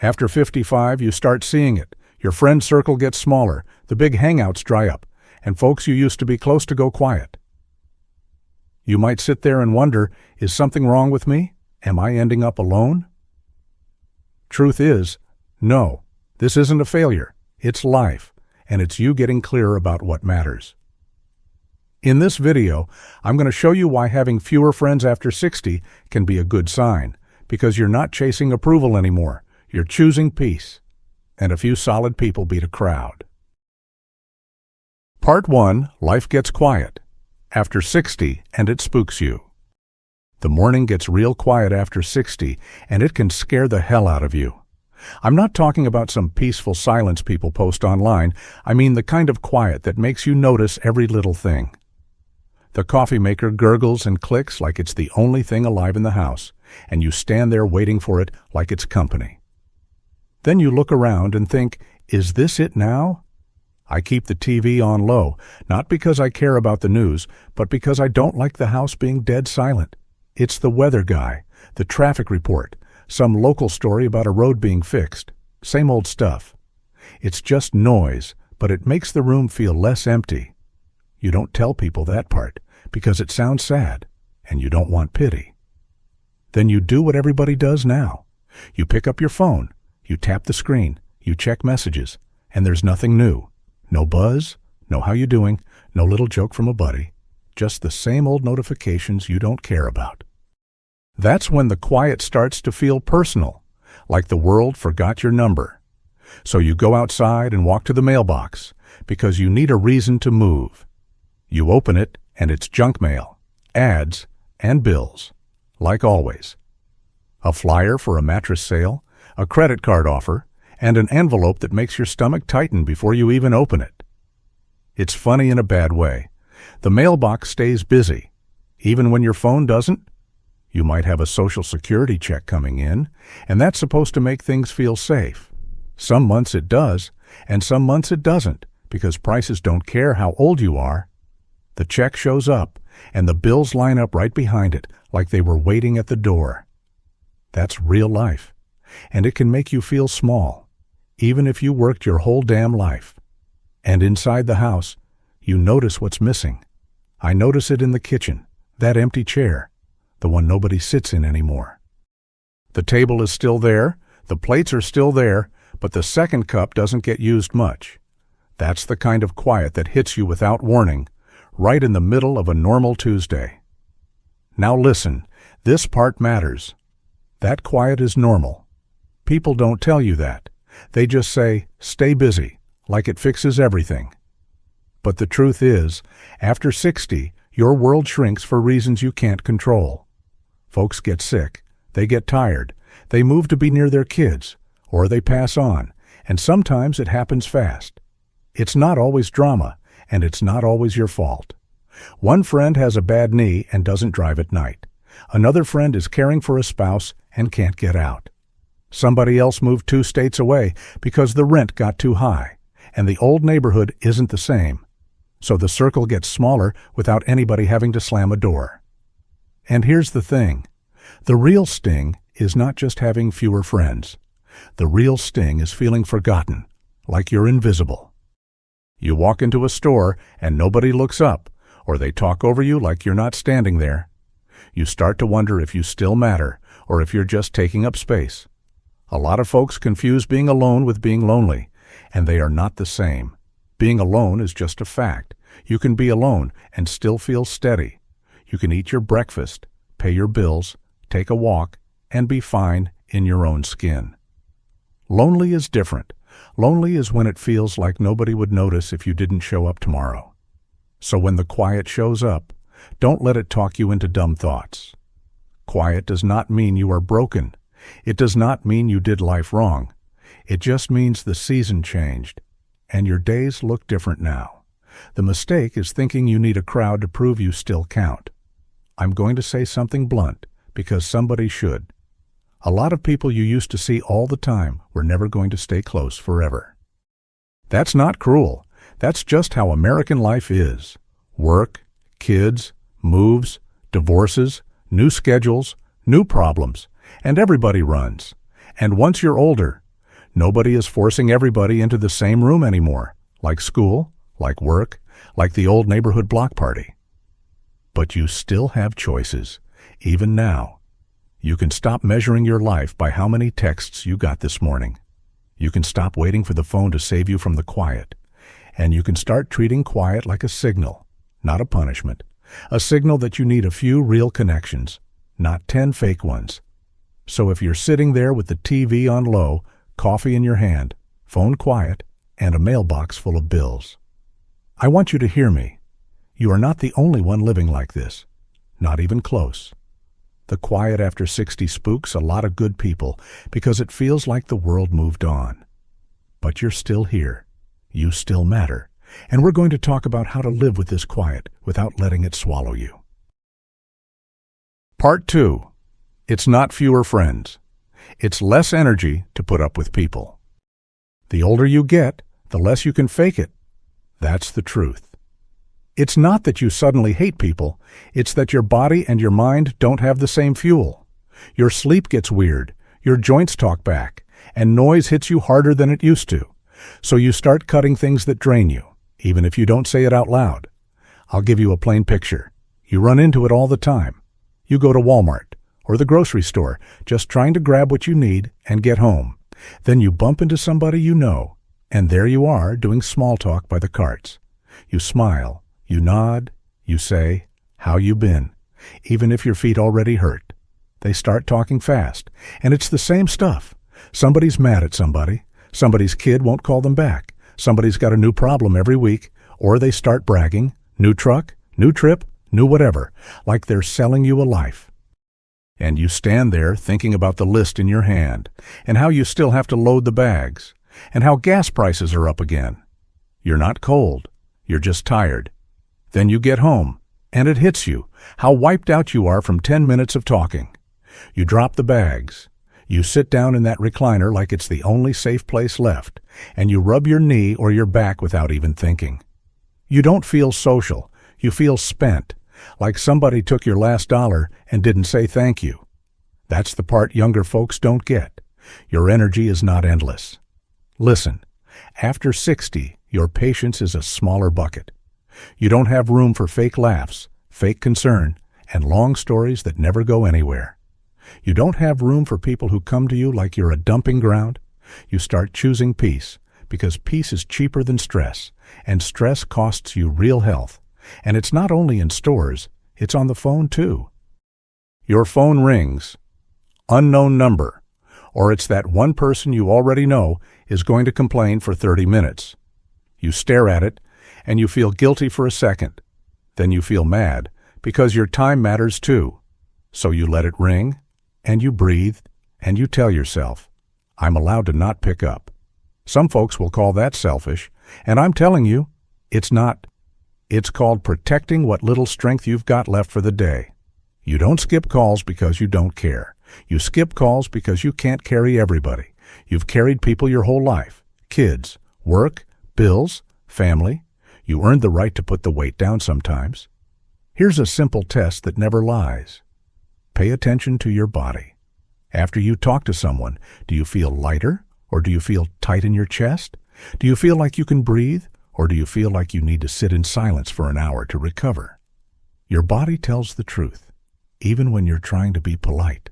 After 55, you start seeing it. Your friend circle gets smaller, the big hangouts dry up, and folks you used to be close to go quiet. You might sit there and wonder, is something wrong with me? Am I ending up alone? Truth is, no, this isn't a failure. It's life, and it's you getting clearer about what matters. In this video, I'm going to show you why having fewer friends after 60 can be a good sign, because you're not chasing approval anymore. You're choosing peace, and a few solid people beat a crowd. Part 1, Life Gets Quiet. After 60, and it spooks you. The morning gets real quiet after 60, and it can scare the hell out of you. I'm not talking about some peaceful silence people post online. I mean the kind of quiet that makes you notice every little thing. The coffee maker gurgles and clicks like it's the only thing alive in the house, and you stand there waiting for it like it's company. Then you look around and think, is this it now? I keep the TV on low, not because I care about the news, but because I don't like the house being dead silent. It's the weather guy, the traffic report, some local story about a road being fixed. Same old stuff. It's just noise, but it makes the room feel less empty. You don't tell people that part, because it sounds sad, and you don't want pity. Then you do what everybody does now. You pick up your phone, you tap the screen, you check messages, and there's nothing new. No buzz, no how you doing, no little joke from a buddy, just the same old notifications you don't care about. That's when the quiet starts to feel personal, like the world forgot your number. So you go outside and walk to the mailbox, because you need a reason to move. You open it, and it's junk mail, ads, and bills, like always. A flyer for a mattress sale, a credit card offer, and an envelope that makes your stomach tighten before you even open it. It's funny in a bad way. The mailbox stays busy, even when your phone doesn't. You might have a Social Security check coming in, and that's supposed to make things feel safe. Some months it does, and some months it doesn't, because prices don't care how old you are. The check shows up, and the bills line up right behind it, like they were waiting at the door. That's real life, and it can make you feel small, even if you worked your whole damn life. And inside the house, you notice what's missing. I notice it in the kitchen, that empty chair, the one nobody sits in anymore. The table is still there, the plates are still there, but the second cup doesn't get used much. That's the kind of quiet that hits you without warning, right in the middle of a normal Tuesday. Now listen, this part matters. That quiet is normal. People don't tell you that. They just say, stay busy, like it fixes everything. But the truth is, after 60, your world shrinks for reasons you can't control. Folks get sick, they get tired, they move to be near their kids, or they pass on, and sometimes it happens fast. It's not always drama, and it's not always your fault. One friend has a bad knee and doesn't drive at night. Another friend is caring for a spouse and can't get out. Somebody else moved 2 states away because the rent got too high, and the old neighborhood isn't the same. So the circle gets smaller without anybody having to slam a door. And here's the thing. The real sting is not just having fewer friends. The real sting is feeling forgotten, like you're invisible. You walk into a store and nobody looks up, or they talk over you like you're not standing there. You start to wonder if you still matter, or if you're just taking up space. A lot of folks confuse being alone with being lonely, and they are not the same. Being alone is just a fact. You can be alone and still feel steady. You can eat your breakfast, pay your bills, take a walk, and be fine in your own skin. Lonely is different. Lonely is when it feels like nobody would notice if you didn't show up tomorrow. So when the quiet shows up, don't let it talk you into dumb thoughts. Quiet does not mean you are broken. It does not mean you did life wrong. It just means the season changed, and your days look different now. The mistake is thinking you need a crowd to prove you still count. I'm going to say something blunt, because somebody should. A lot of people you used to see all the time were never going to stay close forever. That's not cruel. That's just how American life is. Work, kids, moves, divorces, new schedules, new problems, and everybody runs. And once you're older, Nobody is forcing everybody into the same room anymore, like school, like work, like the old neighborhood block party. But you still have choices, even now. You can stop measuring your life by how many texts you got this morning. You can stop waiting for the phone to save you from the quiet. And you can start treating quiet like a signal, not a punishment. A signal that you need a few real connections, not 10 fake ones. So if you're sitting there with the TV on low, coffee in your hand, phone quiet, and a mailbox full of bills, I want you to hear me. You are not the only one living like this. Not even close. The quiet after 60 spooks a lot of good people because it feels like the world moved on. But you're still here. You still matter. And we're going to talk about how to live with this quiet without letting it swallow you. Part 2. It's not fewer friends. It's less energy to put up with people. The older you get, the less you can fake it. That's the truth. It's not that you suddenly hate people, it's that your body and your mind don't have the same fuel. Your sleep gets weird, your joints talk back, and noise hits you harder than it used to. So you start cutting things that drain you, even if you don't say it out loud. I'll give you a plain picture. You run into it all the time. You go to Walmart or the grocery store just trying to grab what you need and get home. Then you bump into somebody you know, and there you are doing small talk by the carts. You smile, you nod, you say, "How you been?" even if your feet already hurt. They start talking fast, and it's the same stuff. Somebody's mad at somebody. Somebody's kid won't call them back. Somebody's got a new problem every week, or they start bragging, new truck, new trip, new whatever, like they're selling you a life. And you stand there thinking about the list in your hand, and how you still have to load the bags, and how gas prices are up again. You're not cold, you're just tired. Then you get home, and it hits you, how wiped out you are from 10 minutes of talking. You drop the bags. You sit down in that recliner like it's the only safe place left, and you rub your knee or your back without even thinking. You don't feel social. You feel spent, like somebody took your last dollar and didn't say thank you. That's the part younger folks don't get. Your energy is not endless. Listen, after 60, your patience is a smaller bucket. You don't have room for fake laughs, fake concern, and long stories that never go anywhere. You don't have room for people who come to you like you're a dumping ground. You start choosing peace, because peace is cheaper than stress, and stress costs you real health. And it's not only in stores, it's on the phone too. Your phone rings. Unknown number. Or it's that one person you already know is going to complain for 30 minutes. You stare at it, and you feel guilty for a second. Then you feel mad, because your time matters too. So you let it ring, and you breathe, and you tell yourself, "I'm allowed to not pick up." Some folks will call that selfish, and I'm telling you, it's not. It's called protecting what little strength you've got left for the day. You don't skip calls because you don't care. You skip calls because you can't carry everybody. You've carried people your whole life. Kids, work, bills, family. You earned the right to put the weight down sometimes. Here's a simple test that never lies. Pay attention to your body. After you talk to someone, do you feel lighter, or do you feel tight in your chest? Do you feel like you can breathe, or do you feel like you need to sit in silence for an hour to recover? Your body tells the truth, even when you're trying to be polite.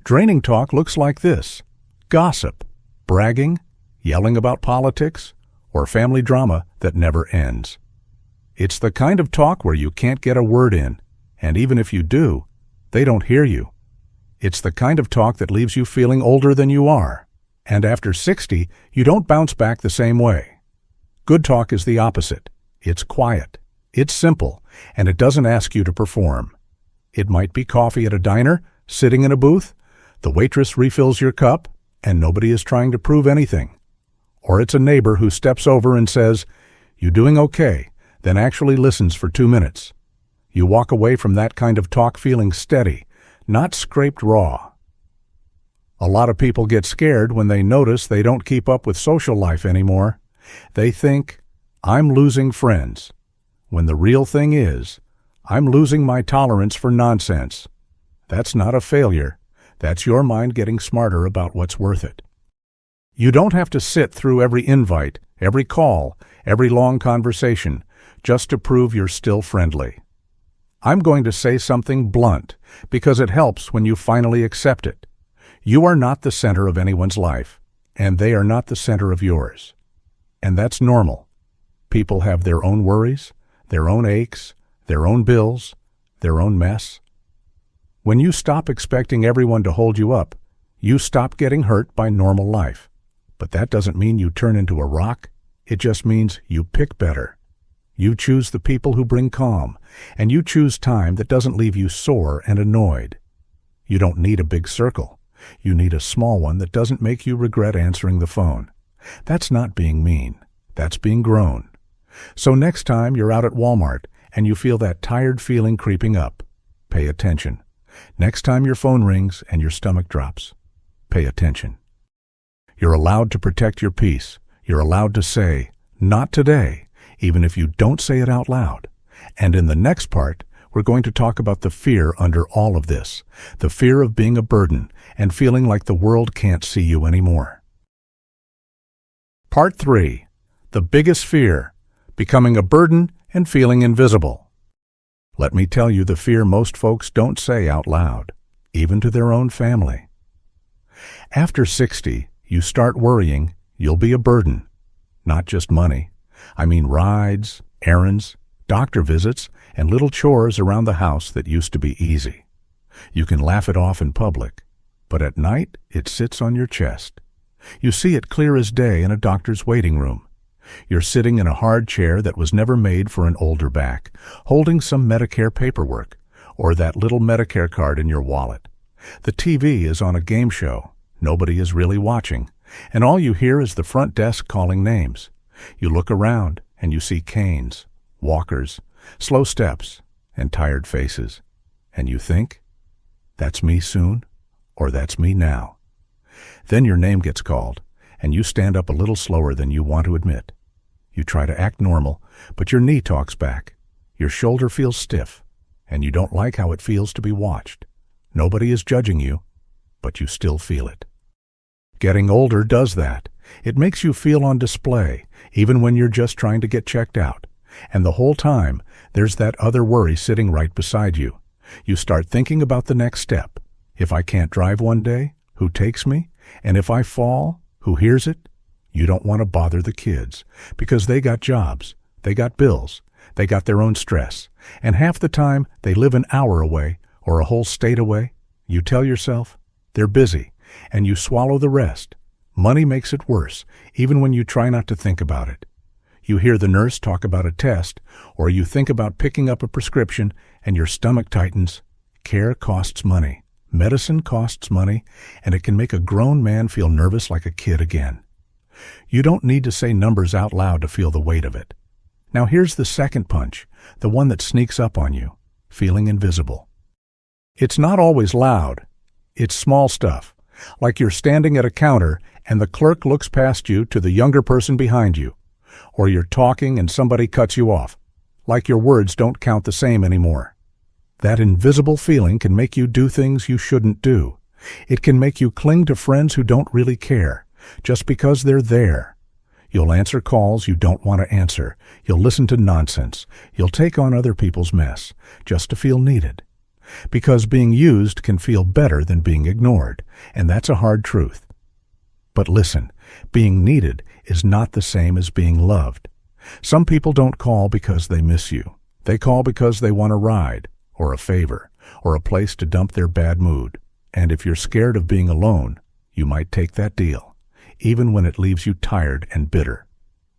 Draining talk looks like this: gossip, bragging, yelling about politics, or family drama that never ends. It's the kind of talk where you can't get a word in, and even if you do, they don't hear you. It's the kind of talk that leaves you feeling older than you are, and after 60, you don't bounce back the same way. Good talk is the opposite. It's quiet, it's simple, and it doesn't ask you to perform. It might be coffee at a diner, sitting in a booth, the waitress refills your cup, and nobody is trying to prove anything. Or it's a neighbor who steps over and says, "You doing okay?" then actually listens for 2 minutes. You walk away from that kind of talk feeling steady, not scraped raw. A lot of people get scared when they notice they don't keep up with social life anymore. They think, "I'm losing friends," when the real thing is, "I'm losing my tolerance for nonsense." That's not a failure. That's your mind getting smarter about what's worth it. You don't have to sit through every invite, every call, every long conversation, just to prove you're still friendly. I'm going to say something blunt, because it helps when you finally accept it. You are not the center of anyone's life, and they are not the center of yours. And that's normal. People have their own worries, their own aches, their own bills, their own mess. When you stop expecting everyone to hold you up, you stop getting hurt by normal life. But that doesn't mean you turn into a rock. It just means you pick better. You choose the people who bring calm, and you choose time that doesn't leave you sore and annoyed. You don't need a big circle. You need a small one that doesn't make you regret answering the phone. That's not being mean. That's being grown. So next time you're out at Walmart and you feel that tired feeling creeping up, pay attention. Next time your phone rings and your stomach drops, pay attention. You're allowed to protect your peace. You're allowed to say, "Not today," even if you don't say it out loud. And in the next part, we're going to talk about the fear under all of this, the fear of being a burden and feeling like the world can't see you anymore. Part 3. The biggest fear, becoming a burden and feeling invisible. Let me tell you the fear most folks don't say out loud, even to their own family. After 60, you start worrying you'll be a burden. Not just money. I mean rides, errands, doctor visits, and little chores around the house that used to be easy. You can laugh it off in public, but at night it sits on your chest. You see it clear as day in a doctor's waiting room. You're sitting in a hard chair that was never made for an older back, holding some Medicare paperwork, or that little Medicare card in your wallet. The TV is on a game show. Nobody is really watching, and all you hear is the front desk calling names. You look around, and you see canes, walkers, slow steps, and tired faces. And you think, that's me soon, or that's me now. Then your name gets called, and you stand up a little slower than you want to admit. You try to act normal, but your knee talks back. Your shoulder feels stiff, and you don't like how it feels to be watched. Nobody is judging you, but you still feel it. Getting older does that. It makes you feel on display, even when you're just trying to get checked out. And the whole time, there's that other worry sitting right beside you. You start thinking about the next step. If I can't drive one day, who takes me? And if I fall, who hears it? You don't want to bother the kids, because they got jobs, they got bills, they got their own stress, and half the time they live an hour away or a whole state away. You tell yourself, they're busy, and you swallow the rest. Money makes it worse, even when you try not to think about it. You hear the nurse talk about a test, or you think about picking up a prescription, and your stomach tightens. Care costs money. Medicine costs money, and it can make a grown man feel nervous like a kid again. You don't need to say numbers out loud to feel the weight of it. Now here's the second punch, the one that sneaks up on you, feeling invisible. It's not always loud. It's small stuff, like you're standing at a counter and the clerk looks past you to the younger person behind you, or you're talking and somebody cuts you off, like your words don't count the same anymore. That invisible feeling can make you do things you shouldn't do. It can make you cling to friends who don't really care, just because they're there. You'll answer calls you don't want to answer. You'll listen to nonsense. You'll take on other people's mess, just to feel needed. Because being used can feel better than being ignored, and that's a hard truth. But listen, being needed is not the same as being loved. Some people don't call because they miss you. They call because they want a ride, or a favor, or a place to dump their bad mood. And if you're scared of being alone, you might take that deal, even when it leaves you tired and bitter.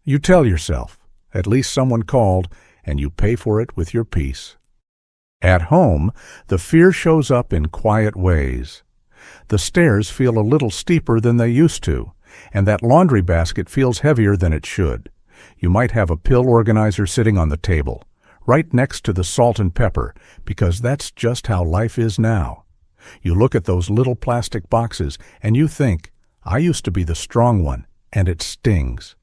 You tell yourself, at least someone called, and you pay for it with your peace. At home, the fear shows up in quiet ways. The stairs feel a little steeper than they used to, and that laundry basket feels heavier than it should. You might have a pill organizer sitting on the table, right next to the salt and pepper, because that's just how life is now. You look at those little plastic boxes and you think, I used to be the strong one, and it stings.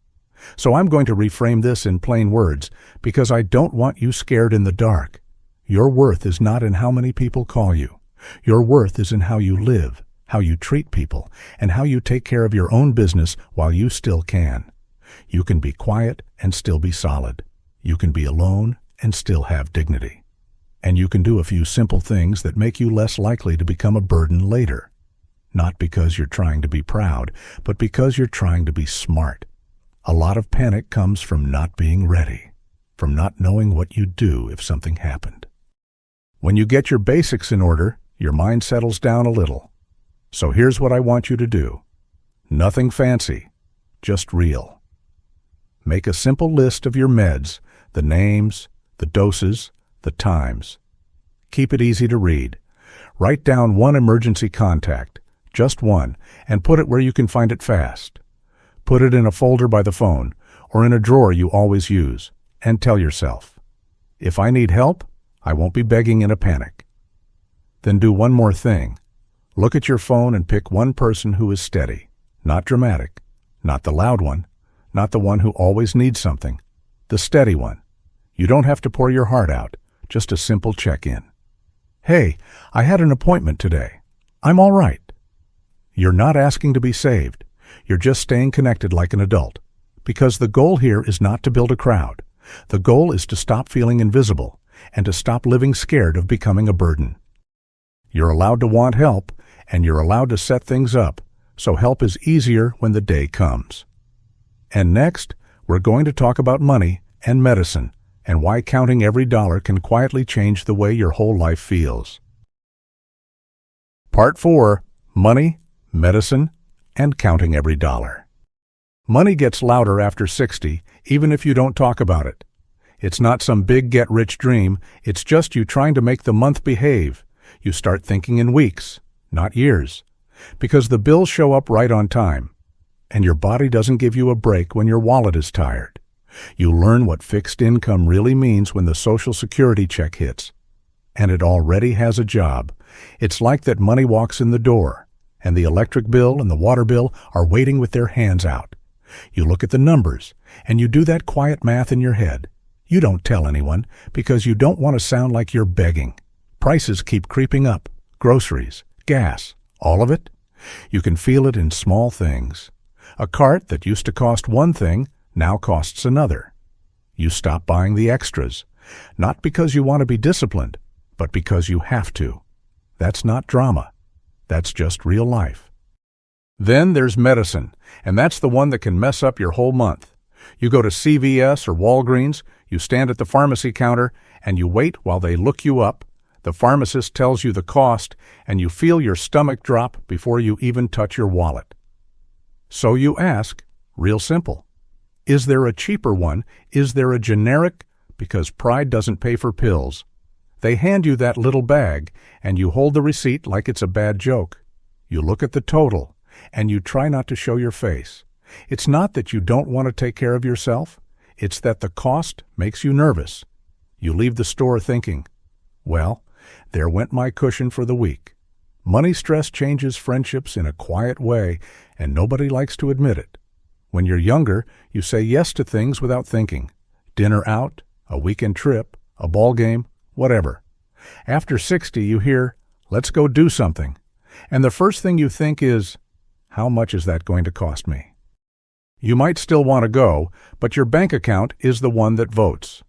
So I'm going to reframe this in plain words, because I don't want you scared in the dark. Your worth is not in how many people call you. Your worth is in how you live, how you treat people, and how you take care of your own business while you still can. You can be quiet and still be solid. You can be alone and still have dignity. And you can do a few simple things that make you less likely to become a burden later. Not because you're trying to be proud, but because you're trying to be smart. A lot of panic comes from not being ready, from not knowing what you'd do if something happened. When you get your basics in order, your mind settles down a little. So here's what I want you to do. Nothing fancy, just real. Make a simple list of your meds, the names, the doses, the times. Keep it easy to read. Write down one emergency contact, just one, and put it where you can find it fast. Put it in a folder by the phone or in a drawer you always use, and tell yourself, if I need help, I won't be begging in a panic. Then do one more thing. Look at your phone and pick one person who is steady, not dramatic, not the loud one, not the one who always needs something, the steady one. You don't have to pour your heart out, just a simple check-in. Hey, I had an appointment today. I'm all right. You're not asking to be saved. You're just staying connected like an adult. Because the goal here is not to build a crowd. The goal is to stop feeling invisible and to stop living scared of becoming a burden. You're allowed to want help, and you're allowed to set things up, so help is easier when the day comes. And next, we're going to talk about money and medicine, and why counting every dollar can quietly change the way your whole life feels. Part 4. Money, Medicine, and Counting Every Dollar. Money gets louder after 60, even if you don't talk about it. It's not some big get-rich dream, it's just you trying to make the month behave. You start thinking in weeks, not years, because the bills show up right on time, and your body doesn't give you a break when your wallet is tired. You learn what fixed income really means when the Social Security check hits, and it already has a job. It's like that money walks in the door, and the electric bill and the water bill are waiting with their hands out. You look at the numbers, and you do that quiet math in your head. You don't tell anyone, because you don't want to sound like you're begging. Prices keep creeping up. Groceries, gas, all of it. You can feel it in small things. A cart that used to cost one thing now costs another. You stop buying the extras, not because you want to be disciplined, but because you have to. That's not drama. That's just real life. Then there's medicine, and that's the one that can mess up your whole month. You go to CVS or Walgreens, you stand at the pharmacy counter, and you wait while they look you up. The pharmacist tells you the cost, and you feel your stomach drop before you even touch your wallet. So you ask, real simple, is there a cheaper one? Is there a generic? Because pride doesn't pay for pills. They hand you that little bag, and you hold the receipt like it's a bad joke. You look at the total, and you try not to show your face. It's not that you don't want to take care of yourself. It's that the cost makes you nervous. You leave the store thinking, well, there went my cushion for the week. Money stress changes friendships in a quiet way, and nobody likes to admit it. When you're younger, you say yes to things without thinking. Dinner out, a weekend trip, a ball game, whatever. After 60, you hear, let's go do something. And the first thing you think is, how much is that going to cost me? You might still want to go, but your bank account is the one that votes.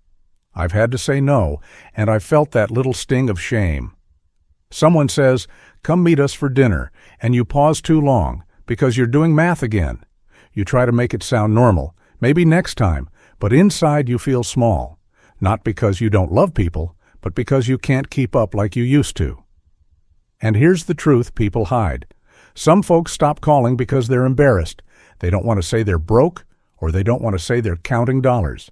I've had to say no, and I've felt that little sting of shame. Someone says, come meet us for dinner, and you pause too long because you're doing math again. You try to make it sound normal, maybe next time, but inside you feel small, not because you don't love people, but because you can't keep up like you used to. And here's the truth people hide. Some folks stop calling because they're embarrassed. They don't want to say they're broke, or they don't want to say they're counting dollars.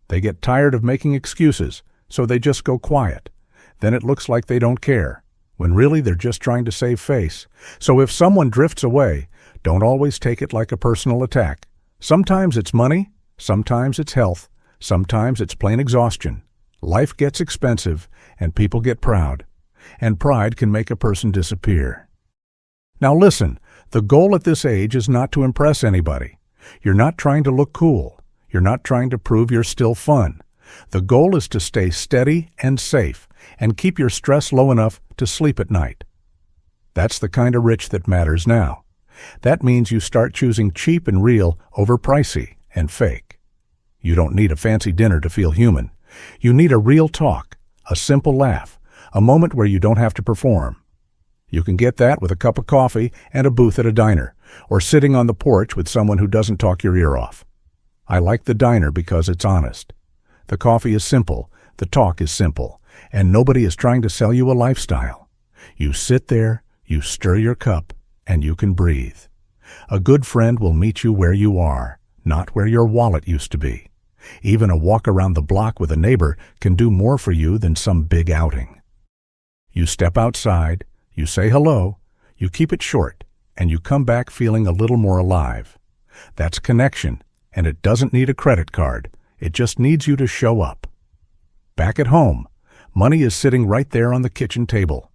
They get tired of making excuses, so they just go quiet. Then it looks like they don't care, when really they're just trying to save face. So if someone drifts away, don't always take it like a personal attack. Sometimes it's money, sometimes it's health, sometimes it's plain exhaustion. Life gets expensive, and people get proud. And pride can make a person disappear. Now listen, the goal at this age is not to impress anybody. You're not trying to look cool. You're not trying to prove you're still fun. The goal is to stay steady and safe and keep your stress low enough to sleep at night. That's the kind of rich that matters now. That means you start choosing cheap and real over pricey and fake. You don't need a fancy dinner to feel human. You need a real talk, a simple laugh, a moment where you don't have to perform. You can get that with a cup of coffee and a booth at a diner, or sitting on the porch with someone who doesn't talk your ear off. I like the diner because it's honest. The coffee is simple, the talk is simple, and nobody is trying to sell you a lifestyle. You sit there, you stir your cup, and you can breathe. A good friend will meet you where you are, not where your wallet used to be. Even a walk around the block with a neighbor can do more for you than some big outing. You step outside, you say hello, you keep it short, and you come back feeling a little more alive. That's connection, and it doesn't need a credit card. It just needs you to show up. Back at home, money is sitting right there on the kitchen table.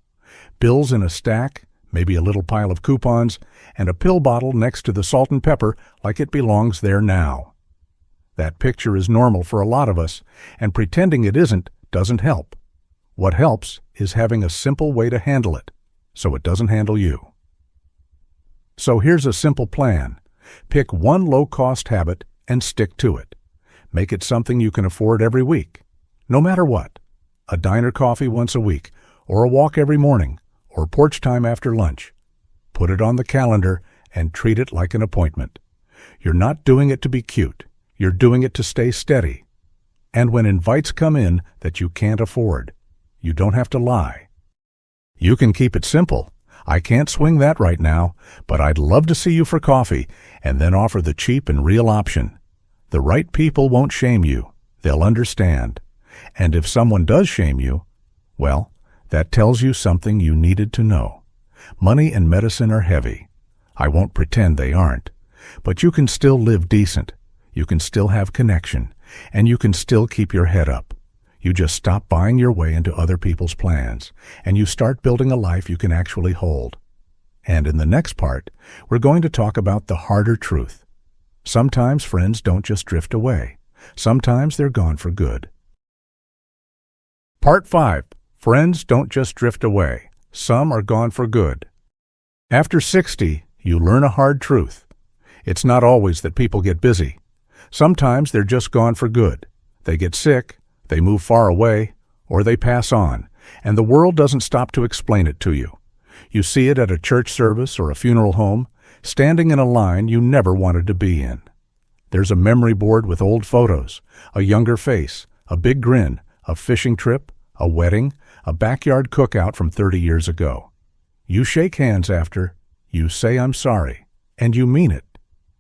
Bills in a stack, maybe a little pile of coupons, and a pill bottle next to the salt and pepper like it belongs there now. That picture is normal for a lot of us, and pretending it isn't doesn't help. What helps is having a simple way to handle it, so it doesn't handle you. So here's a simple plan. Pick one low-cost habit and stick to it. Make it something you can afford every week, no matter what. A diner coffee once a week, or a walk every morning, or porch time after lunch. Put it on the calendar and treat it like an appointment. You're not doing it to be cute. You're doing it to stay steady. And when invites come in that you can't afford, you don't have to lie. You can keep it simple. I can't swing that right now, but I'd love to see you for coffee, and then offer the cheap and real option. The right people won't shame you. They'll understand. And if someone does shame you, well, that tells you something you needed to know. Money and medicine are heavy. I won't pretend they aren't. But you can still live decent. You can still have connection. And you can still keep your head up. You just stop buying your way into other people's plans, and you start building a life you can actually hold. And in the next part, we're going to talk about the harder truth. Sometimes friends don't just drift away. Sometimes they're gone for good. Part 5. Friends don't just drift away. Some are gone for good. After 60, you learn a hard truth. It's not always that people get busy. Sometimes they're just gone for good. They get sick, they move far away, or they pass on, and the world doesn't stop to explain it to you. You see it at a church service or a funeral home, standing in a line you never wanted to be in. There's a memory board with old photos, a younger face, a big grin, a fishing trip, a wedding, a backyard cookout from 30 years ago. You shake hands after, you say I'm sorry, and you mean it,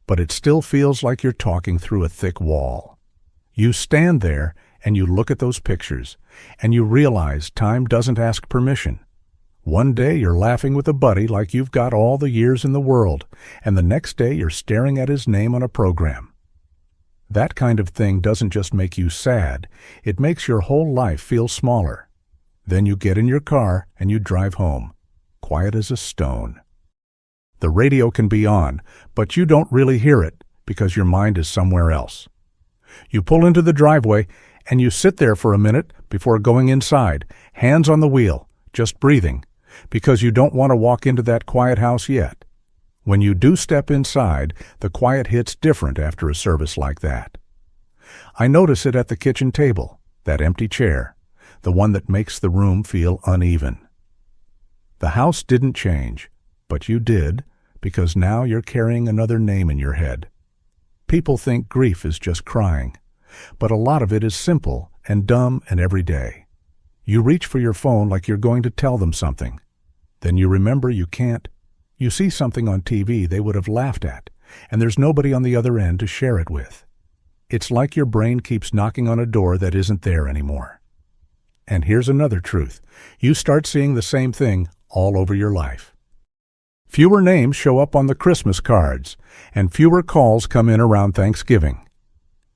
but it still feels like you're talking through a thick wall. You stand there and you look at those pictures, and you realize time doesn't ask permission. One day you're laughing with a buddy like you've got all the years in the world, and the next day you're staring at his name on a program. That kind of thing doesn't just make you sad, it makes your whole life feel smaller. Then you get in your car and you drive home, quiet as a stone. The radio can be on, but you don't really hear it because your mind is somewhere else. You pull into the driveway and you sit there for a minute before going inside, hands on the wheel, just breathing, because you don't want to walk into that quiet house yet. When you do step inside, the quiet hits different after a service like that. I notice it at the kitchen table, that empty chair, the one that makes the room feel uneven. The house didn't change, but you did, because now you're carrying another name in your head. People think grief is just crying, but a lot of it is simple and dumb and everyday. You reach for your phone like you're going to tell them something. Then you remember you can't. You see something on TV they would have laughed at, and there's nobody on the other end to share it with. It's like your brain keeps knocking on a door that isn't there anymore. And here's another truth. You start seeing the same thing all over your life. Fewer names show up on the Christmas cards, and fewer calls come in around Thanksgiving.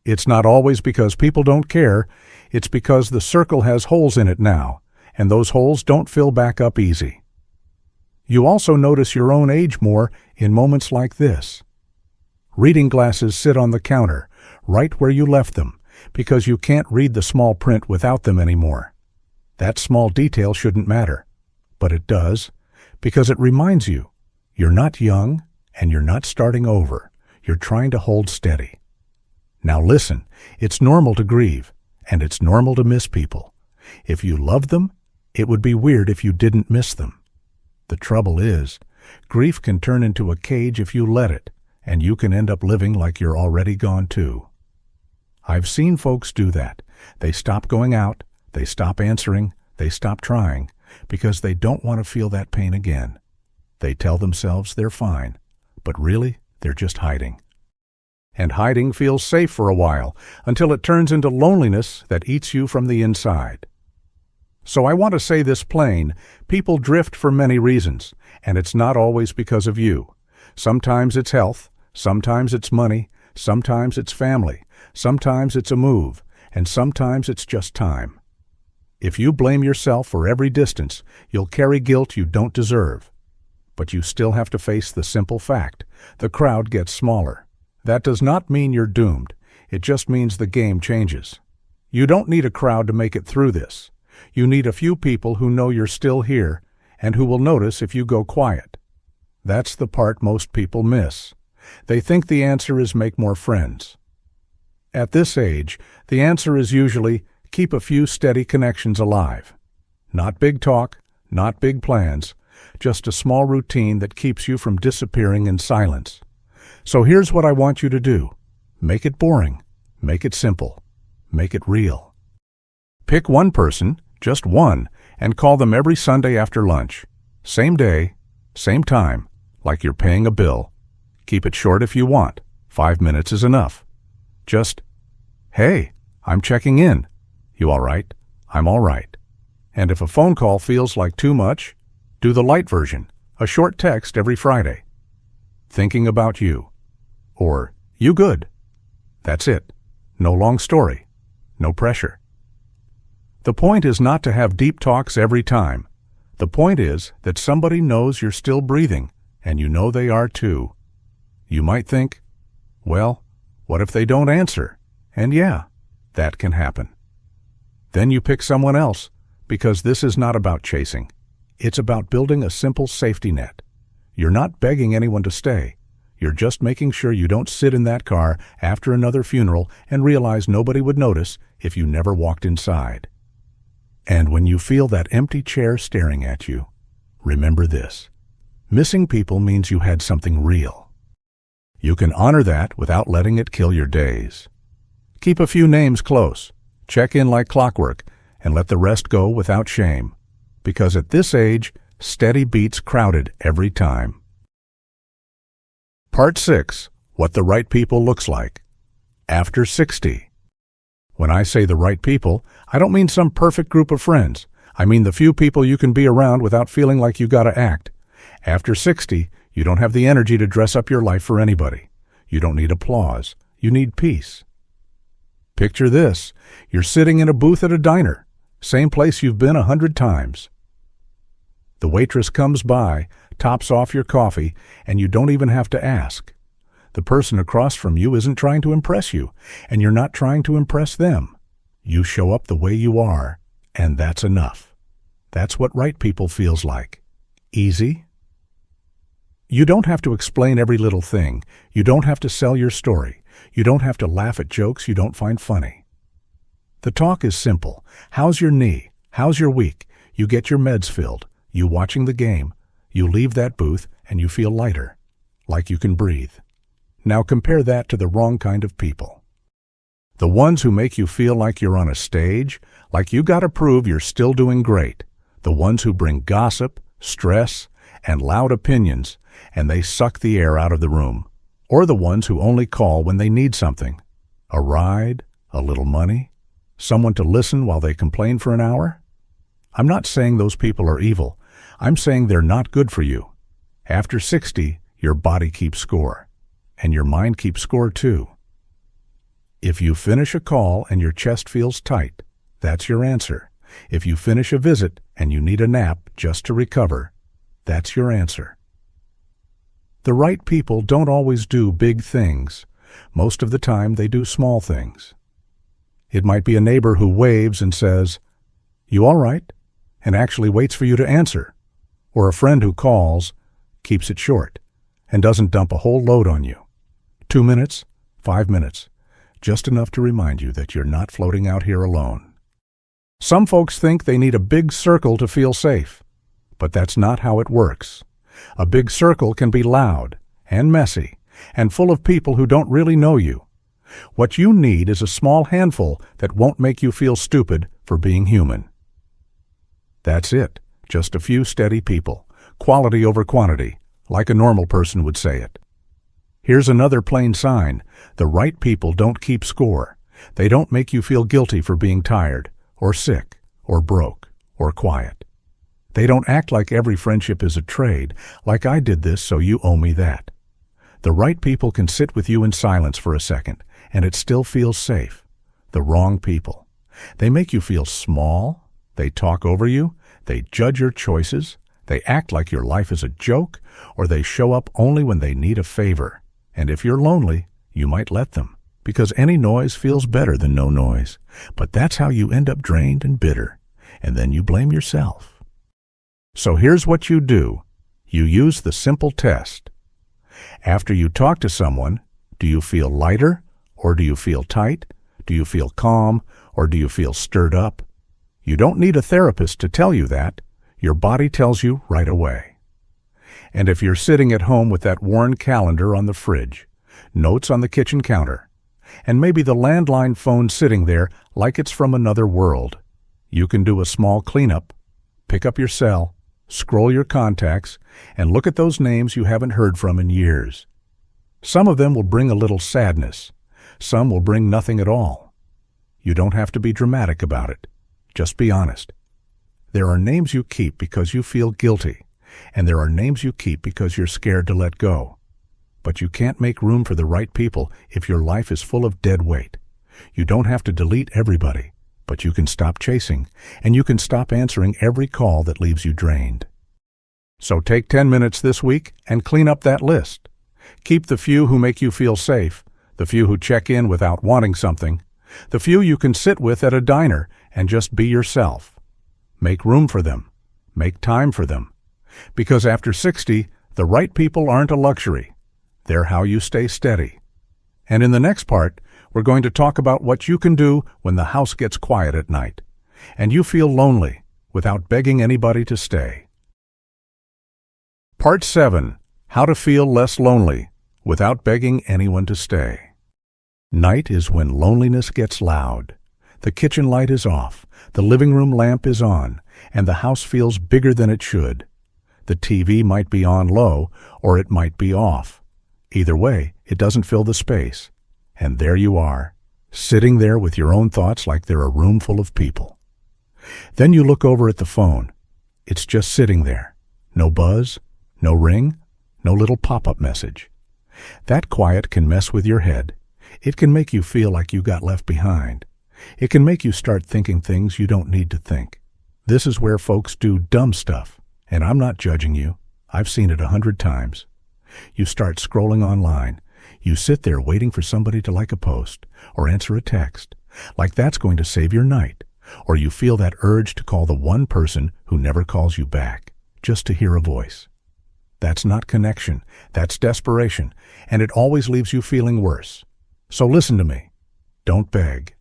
It's not always because people don't care, it's because the circle has holes in it now, and those holes don't fill back up easy. You also notice your own age more in moments like this. Reading glasses sit on the counter, right where you left them, because you can't read the small print without them anymore. That small detail shouldn't matter, but it does, because it reminds you you're not young and you're not starting over. You're trying to hold steady. Now listen, it's normal to grieve, and it's normal to miss people. If you loved them, it would be weird if you didn't miss them. The trouble is, grief can turn into a cage if you let it, and you can end up living like you're already gone too. I've seen folks do that. They stop going out, they stop answering, they stop trying, because they don't want to feel that pain again. They tell themselves they're fine, but really, they're just hiding. And hiding feels safe for a while, until it turns into loneliness that eats you from the inside. So I want to say this plain, people drift for many reasons, and it's not always because of you. Sometimes it's health, sometimes it's money, sometimes it's family, sometimes it's a move, and sometimes it's just time. If you blame yourself for every distance, you'll carry guilt you don't deserve. But you still have to face the simple fact: the crowd gets smaller. That does not mean you're doomed. It just means the game changes. You don't need a crowd to make it through this. You need a few people who know you're still here and who will notice if you go quiet. That's the part most people miss. They think the answer is make more friends. At this age, the answer is usually keep a few steady connections alive. Not big talk, not big plans, just a small routine that keeps you from disappearing in silence. So here's what I want you to do. Make it boring. Make it simple. Make it real. Pick one person, just one, and call them every Sunday after lunch. Same day, same time, like you're paying a bill. Keep it short if you want. 5 minutes is enough. Just, hey, I'm checking in. You all right? I'm all right. And if a phone call feels like too much, do the light version, a short text every Friday. Thinking about you. Or, you good. That's it. No long story. No pressure. The point is not to have deep talks every time. The point is that somebody knows you're still breathing, and you know they are too. You might think, well, what if they don't answer? And yeah, that can happen. Then you pick someone else, because this is not about chasing. It's about building a simple safety net. You're not begging anyone to stay. You're just making sure you don't sit in that car after another funeral and realize nobody would notice if you never walked inside. And when you feel that empty chair staring at you, remember this. Missing people means you had something real. You can honor that without letting it kill your days. Keep a few names close, check in like clockwork, and let the rest go without shame. Because at this age, steady beats crowded every time. Part 6. What the right people looks like. After 60. When I say the right people, I don't mean some perfect group of friends. I mean the few people you can be around without feeling like you gotta act. After 60, you don't have the energy to dress up your life for anybody. You don't need applause. You need peace. Picture this. You're sitting in a booth at a diner, same place you've been 100 times. The waitress comes by, tops off your coffee, and you don't even have to ask. The person across from you isn't trying to impress you, and you're not trying to impress them. You show up the way you are, and that's enough. That's what right people feels like. Easy. You don't have to explain every little thing. You don't have to sell your story. You don't have to laugh at jokes you don't find funny. The talk is simple. How's your knee? How's your week? You get your meds filled. You watching the game. You leave that booth and you feel lighter, like you can breathe. Now compare that to the wrong kind of people. The ones who make you feel like you're on a stage, like you gotta prove you're still doing great. The ones who bring gossip, stress, and loud opinions, and they suck the air out of the room. Or the ones who only call when they need something. A ride, a little money, someone to listen while they complain for an hour. I'm not saying those people are evil. I'm saying they're not good for you. After 60, your body keeps score. And your mind keeps score too. If you finish a call and your chest feels tight, that's your answer. If you finish a visit and you need a nap just to recover, that's your answer. The right people don't always do big things. Most of the time they do small things. It might be a neighbor who waves and says, "You all right?" and actually waits for you to answer. or a friend who calls, keeps it short, and doesn't dump a whole load on you. 2 minutes, 5 minutes, just enough to remind you that you're not floating out here alone. Some folks think they need a big circle to feel safe, but that's not how it works. A big circle can be loud and messy and full of people who don't really know you. What you need is a small handful that won't make you feel stupid for being human. That's it, just a few steady people, quality over quantity, like a normal person would say it. Here's another plain sign. The right people don't keep score. They don't make you feel guilty for being tired, or sick, or broke, or quiet. They don't act like every friendship is a trade, like I did this so you owe me that. The right people can sit with you in silence for a second, and it still feels safe. The wrong people. They make you feel small, they talk over you, they judge your choices, they act like your life is a joke, or they show up only when they need a favor. And if you're lonely, you might let them, because any noise feels better than no noise. But that's how you end up drained and bitter, and then you blame yourself. So here's what you do. You use the simple test. After you talk to someone, do you feel lighter, or do you feel tight? Do you feel calm, or do you feel stirred up? You don't need a therapist to tell you that. Your body tells you right away. And if you're sitting at home with that worn calendar on the fridge, notes on the kitchen counter, and maybe the landline phone sitting there like it's from another world, you can do a small cleanup, pick up your cell, scroll your contacts, and look at those names you haven't heard from in years. Some of them will bring a little sadness. Some will bring nothing at all. You don't have to be dramatic about it. Just be honest. There are names you keep because you feel guilty, and there are names you keep because you're scared to let go. But you can't make room for the right people if your life is full of dead weight. You don't have to delete everybody, but you can stop chasing, and you can stop answering every call that leaves you drained. So take 10 minutes this week and clean up that list. Keep the few who make you feel safe, the few who check in without wanting something, the few you can sit with at a diner and just be yourself. Make room for them. Make time for them. Because after 60, the right people aren't a luxury. They're how you stay steady. And in the next part, we're going to talk about what you can do when the house gets quiet at night, and you feel lonely without begging anybody to stay. Part 7. How to feel less lonely without begging anyone to stay. Night is when loneliness gets loud. The kitchen light is off, the living room lamp is on, and the house feels bigger than it should. The TV might be on low, or it might be off. Either way, it doesn't fill the space. And there you are, sitting there with your own thoughts like they're a room full of people. Then you look over at the phone. It's just sitting there. No buzz, no ring, no little pop-up message. That quiet can mess with your head. It can make you feel like you got left behind. It can make you start thinking things you don't need to think. This is where folks do dumb stuff. And I'm not judging you. I've seen it 100 times. You start scrolling online. You sit there waiting for somebody to like a post or answer a text, like that's going to save your night. Or you feel that urge to call the one person who never calls you back, just to hear a voice. That's not connection. That's desperation. And it always leaves you feeling worse. So listen to me. Don't beg.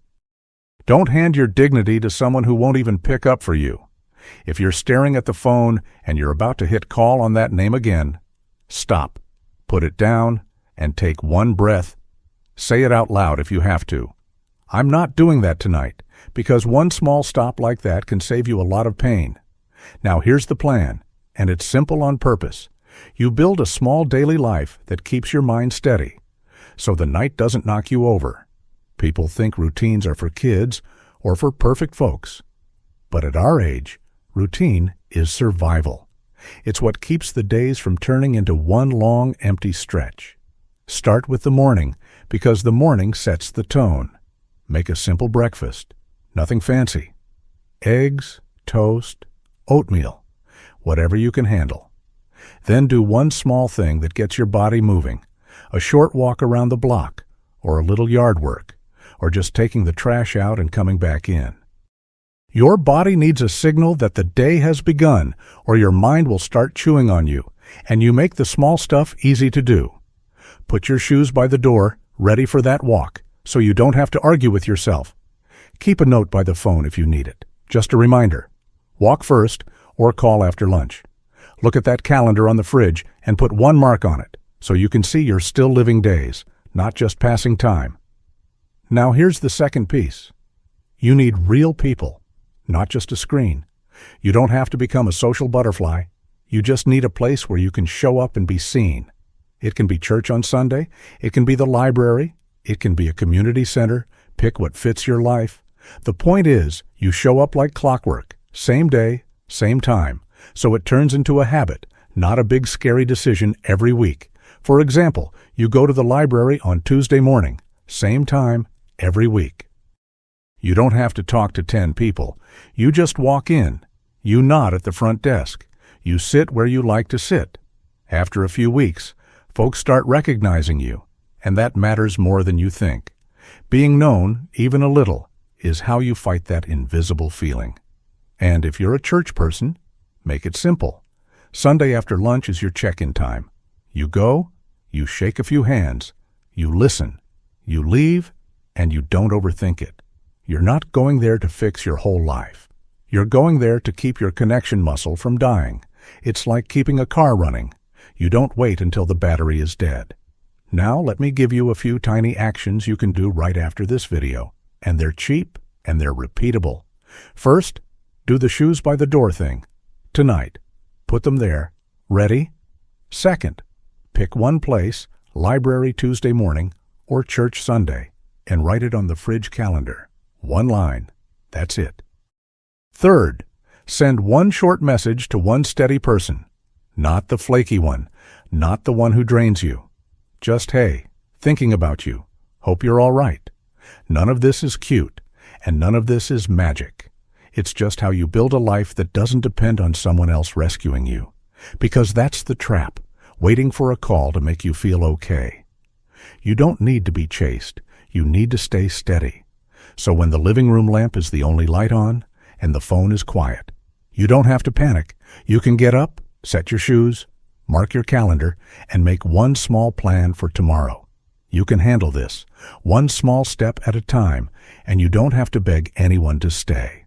Don't hand your dignity to someone who won't even pick up for you. If you're staring at the phone and you're about to hit call on that name again, stop, put it down, and take one breath. Say it out loud if you have to. I'm not doing that tonight, because one small stop like that can save you a lot of pain. Now here's the plan, and it's simple on purpose. You build a small daily life that keeps your mind steady, so the night doesn't knock you over. People think routines are for kids or for perfect folks. But at our age, routine is survival. It's what keeps the days from turning into one long, empty stretch. Start with the morning, because the morning sets the tone. Make a simple breakfast. Nothing fancy. Eggs, toast, oatmeal, whatever you can handle. Then do one small thing that gets your body moving. A short walk around the block, or a little yard work, or just taking the trash out and coming back in. Your body needs a signal that the day has begun, or your mind will start chewing on you, and you make the small stuff easy to do. Put your shoes by the door, ready for that walk, so you don't have to argue with yourself. Keep a note by the phone if you need it. Just a reminder. Walk first, or call after lunch. Look at that calendar on the fridge and put one mark on it, so you can see you're still living days, not just passing time. Now here's the second piece. You need real people, not just a screen. You don't have to become a social butterfly. You just need a place where you can show up and be seen. It can be church on Sunday. It can be the library. It can be a community center. Pick what fits your life. The point is, you show up like clockwork, same day, same time, so it turns into a habit, not a big scary decision every week. For example, you go to the library on Tuesday morning, same time, every week. You don't have to talk to 10 people. You just walk in. You nod at the front desk. You sit where you like to sit. After a few weeks, folks start recognizing you, and that matters more than you think. Being known, even a little, is how you fight that invisible feeling. And if you're a church person, make it simple. Sunday after lunch is your check-in time. You go, you shake a few hands, you listen, you leave, and you don't overthink it. You're not going there to fix your whole life. You're going there to keep your connection muscle from dying. It's like keeping a car running. You don't wait until the battery is dead. Now let me give you a few tiny actions you can do right after this video. And they're cheap and they're repeatable. First, do the shoes by the door thing. Tonight, put them there. Ready? Second, pick one place, library Tuesday morning or church Sunday, and write it on the fridge calendar. One line. That's it. Third, send one short message to one steady person. Not the flaky one, not the one who drains you. Just, hey, thinking about you. Hope you're all right. None of this is cute, and none of this is magic. It's just how you build a life that doesn't depend on someone else rescuing you. Because that's the trap, waiting for a call to make you feel okay. You don't need to be chased. You need to stay steady. So when the living room lamp is the only light on, and the phone is quiet, you don't have to panic. You can get up, set your shoes, mark your calendar, and make one small plan for tomorrow. You can handle this, one small step at a time, and you don't have to beg anyone to stay.